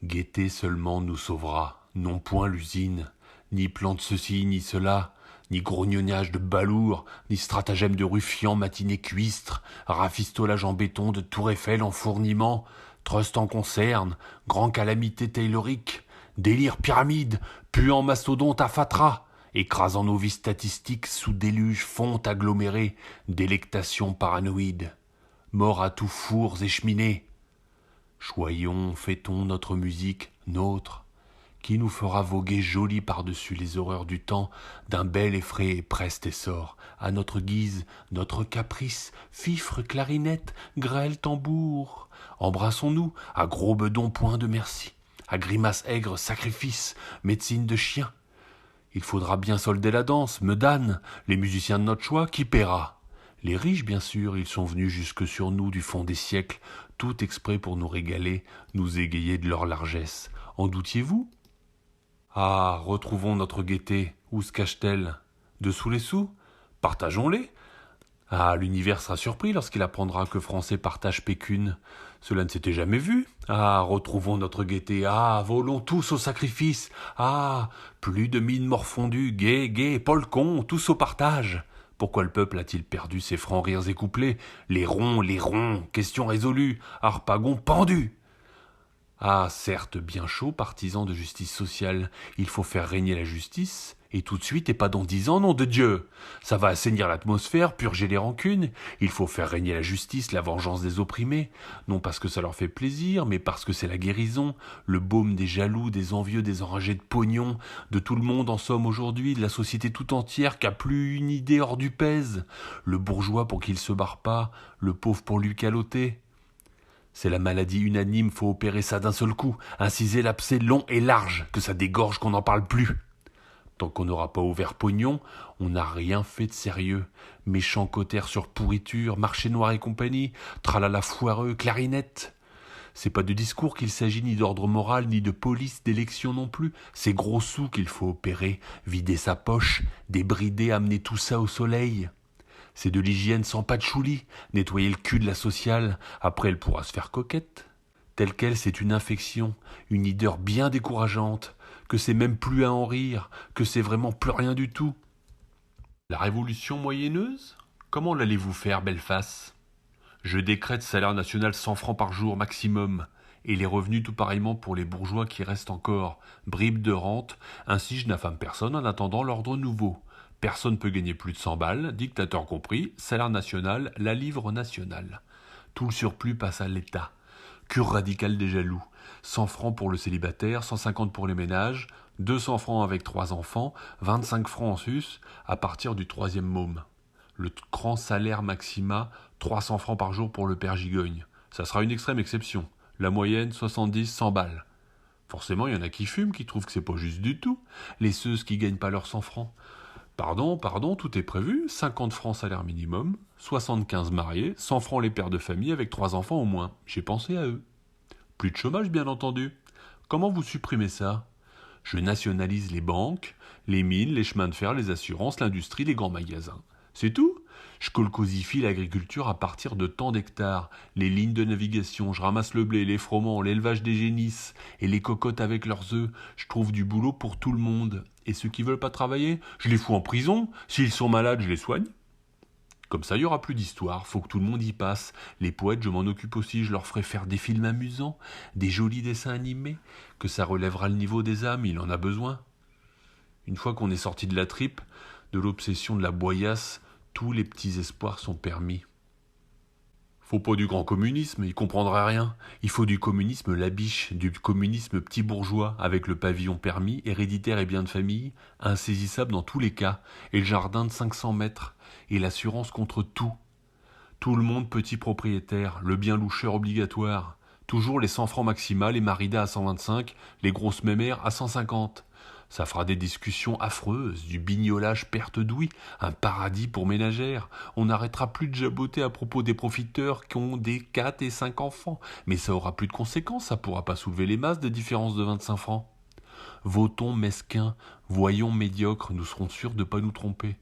Gaieté seulement nous sauvera, non point l'usine, ni plan de ceci ni cela, ni grognonnage de balourd, ni stratagème de ruffian matiné cuistre, rafistolage en béton de Tour Eiffel en fourniment, trust en concerne, grand calamité taylorique, délire pyramide, puant mastodonte à fatra, écrasant nos vies statistiques sous déluge fonte agglomérée, délectation paranoïde, mort à tout fours et cheminées. Choyons, fêtons notre musique, nôtre, qui nous fera voguer joli par-dessus les horreurs du temps d'un bel effrayé preste essor, à notre guise, notre caprice, fifre, clarinette, grêle, tambour. Embrassons-nous, à gros bedons point de merci, à grimace aigre, sacrifice, médecine de chien. Il faudra bien solder la danse, me damne, les musiciens de notre choix, qui paiera? Les riches, bien sûr, ils sont venus jusque sur nous du fond des siècles, tout exprès pour nous régaler, nous égayer de leur largesse. En doutiez-vous? Ah, retrouvons notre gaieté. Où se cache-t-elle? Dessous les sous? Partageons-les. Ah, l'univers sera surpris lorsqu'il apprendra que Français partagent pécune. Cela ne s'était jamais vu. Ah, retrouvons notre gaieté. Ah, volons tous au sacrifice. Ah, plus de mines morfondues, gai, gai, polcon, tous au partage. Pourquoi le peuple a-t-il perdu ses francs rires et couplets? Les ronds, question résolue, harpagon pendu. Ah, certes, bien chaud, partisan de justice sociale, il faut faire régner la justice, et tout de suite, et pas dans 10 ans, nom de Dieu. Ça va assainir l'atmosphère, purger les rancunes, il faut faire régner la justice, la vengeance des opprimés, non parce que ça leur fait plaisir, mais parce que c'est la guérison, le baume des jaloux, des envieux, des enragés de pognon, de tout le monde en somme aujourd'hui, de la société tout entière qui a plus une idée hors du pèse, le bourgeois pour qu'il se barre pas, le pauvre pour lui caloter. C'est la maladie unanime, faut opérer ça d'un seul coup, inciser l'abcès long et large, que ça dégorge, qu'on n'en parle plus. Tant qu'on n'aura pas ouvert pognon, on n'a rien fait de sérieux. Méchant cotère sur pourriture, marché noir et compagnie, tralala foireux, clarinette. C'est pas de discours qu'il s'agit, ni d'ordre moral, ni de police, d'élection non plus. C'est gros sous qu'il faut opérer, vider sa poche, débrider, amener tout ça au soleil. C'est de l'hygiène sans patchouli, nettoyer le cul de la sociale, après elle pourra se faire coquette. Telle qu'elle, c'est une infection, une hideur bien décourageante, que c'est même plus à en rire, que c'est vraiment plus rien du tout. La révolution moyenneuse? Comment l'allez-vous faire, belle face? Je décrète salaire national 100 francs par jour maximum, et les revenus tout pareillement pour les bourgeois qui restent encore, bribes de rente, ainsi je n'affame personne en attendant l'ordre nouveau. Personne ne peut gagner plus de 100 balles, dictateur compris, salaire national, la livre nationale. Tout le surplus passe à l'État. Cure radicale des jaloux. 100 francs pour le célibataire, 150 pour les ménages, 200 francs avec 3 enfants, 25 francs en sus à partir du 3e môme. Le grand salaire maxima, 300 francs par jour pour le père Gigogne. Ça sera une extrême exception. La moyenne, 70-100 balles. Forcément, il y en a qui fument, qui trouvent que c'est pas juste du tout. Les ceuses qui gagnent pas leurs 100 francs. Pardon, tout est prévu, 50 francs salaire minimum, 75 mariés, 100 francs les pères de famille avec 3 enfants au moins. J'ai pensé à eux. Plus de chômage, bien entendu. Comment vous supprimez ça? Je nationalise les banques, les mines, les chemins de fer, les assurances, l'industrie, les grands magasins. C'est tout. Je colcosifie l'agriculture à partir de tant d'hectares, les lignes de navigation, je ramasse le blé, les froments, l'élevage des génisses et les cocottes avec leurs œufs. Je trouve du boulot pour tout le monde. Et ceux qui veulent pas travailler, je les fous en prison. S'ils sont malades, je les soigne. Comme ça, il y aura plus d'histoire, faut que tout le monde y passe. Les poètes, je m'en occupe aussi, je leur ferai faire des films amusants, des jolis dessins animés, que ça relèvera le niveau des âmes, il en a besoin. Une fois qu'on est sorti de la tripe, de l'obsession de la boyasse, tous les petits espoirs sont permis. Faut pas du grand communisme, il comprendra rien. Il faut du communisme labiche, du communisme petit bourgeois, avec le pavillon permis, héréditaire et bien de famille, insaisissable dans tous les cas, et le jardin de 500 mètres, et l'assurance contre tout. Tout le monde petit propriétaire, le bien loucheur obligatoire. Toujours les 100 francs maxima, les maridas à 125, les grosses mémères à 150. Ça fera des discussions affreuses, du bignolage perte d'ouïe, un paradis pour ménagères. On n'arrêtera plus de jaboter à propos des profiteurs qui ont des 4 et 5 enfants. Mais ça aura plus de conséquences, ça pourra pas soulever les masses de différence de 25 francs. Votons mesquins, voyons médiocres, nous serons sûrs de ne pas nous tromper.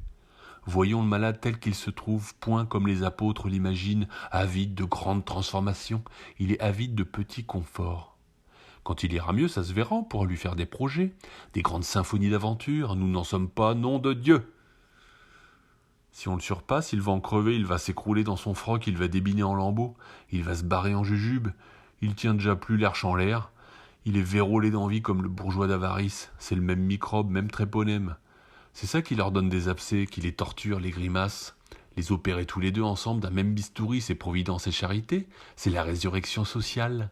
Voyons le malade tel qu'il se trouve, point comme les apôtres l'imaginent, avide de grandes transformations, il est avide de petits conforts. Quand il ira mieux, ça se verra, on pourra lui faire des projets, des grandes symphonies d'aventure, nous n'en sommes pas, nom de Dieu. Si on le surpasse, il va en crever, il va s'écrouler dans son froc, il va débiner en lambeaux, il va se barrer en jujube, il tient déjà plus l'herche en l'air, il est vérolé d'envie comme le bourgeois d'avarice, c'est le même microbe, même tréponème. C'est ça qui leur donne des abcès, qui les torture, les grimaces. Les opérer tous les deux ensemble d'un même bistouri, c'est providence et charité, c'est la résurrection sociale.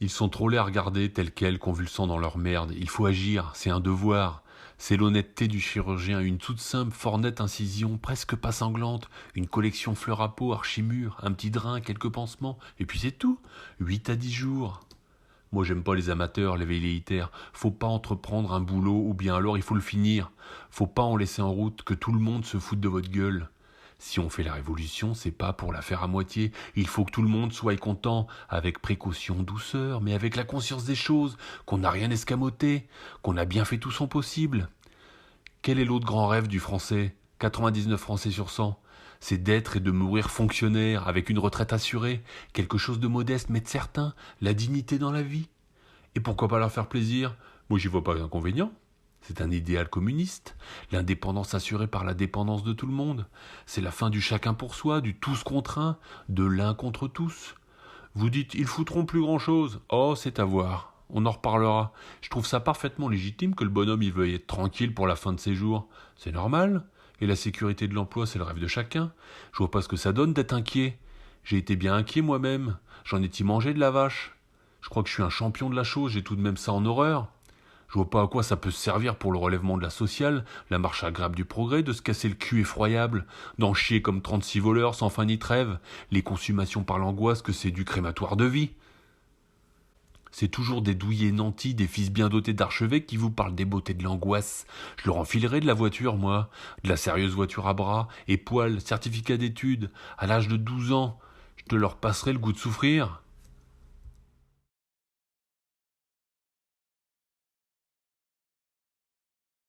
Ils sont trop laids à regarder tels quels, convulsant dans leur merde. Il faut agir, c'est un devoir. C'est l'honnêteté du chirurgien, une toute simple, fort nette incision, presque pas sanglante, une collection fleur à peau, archimure, un petit drain, quelques pansements, et puis c'est tout. 8 à 10 jours. Moi j'aime pas les amateurs, les velléitaires. Faut pas entreprendre un boulot, ou bien alors il faut le finir. Faut pas en laisser en route, que tout le monde se foute de votre gueule. Si on fait la révolution, c'est pas pour la faire à moitié. Il faut que tout le monde soit content, avec précaution, douceur, mais avec la conscience des choses, qu'on n'a rien escamoté, qu'on a bien fait tout son possible. Quel est l'autre grand rêve du Français ? 99 Français sur 100. C'est d'être et de mourir fonctionnaire, avec une retraite assurée, quelque chose de modeste mais de certain, la dignité dans la vie. Et pourquoi pas leur faire plaisir ? Moi j'y vois pas d'inconvénient. C'est un idéal communiste, l'indépendance assurée par la dépendance de tout le monde. C'est la fin du chacun pour soi, du tous contre un, de l'un contre tous. Vous dites, ils foutront plus grand-chose. Oh, c'est à voir. On en reparlera. Je trouve ça parfaitement légitime que le bonhomme il veuille être tranquille pour la fin de ses jours. C'est normal. Et la sécurité de l'emploi, c'est le rêve de chacun. Je vois pas ce que ça donne d'être inquiet. J'ai été bien inquiet moi-même. J'en ai-y mangé de la vache. Je crois que je suis un champion de la chose, j'ai tout de même ça en horreur. Je vois pas à quoi ça peut se servir pour le relèvement de la sociale, la marche agréable du progrès, de se casser le cul effroyable, d'en chier comme 36 voleurs sans fin ni trêve, les consumations par l'angoisse que c'est du crématoire de vie. C'est toujours des douillets nantis, des fils bien dotés d'archevêques qui vous parlent des beautés de l'angoisse. Je leur enfilerai de la voiture, moi, de la sérieuse voiture à bras, et poils, certificat d'études, à l'âge de 12 ans. Je te leur passerai le goût de souffrir.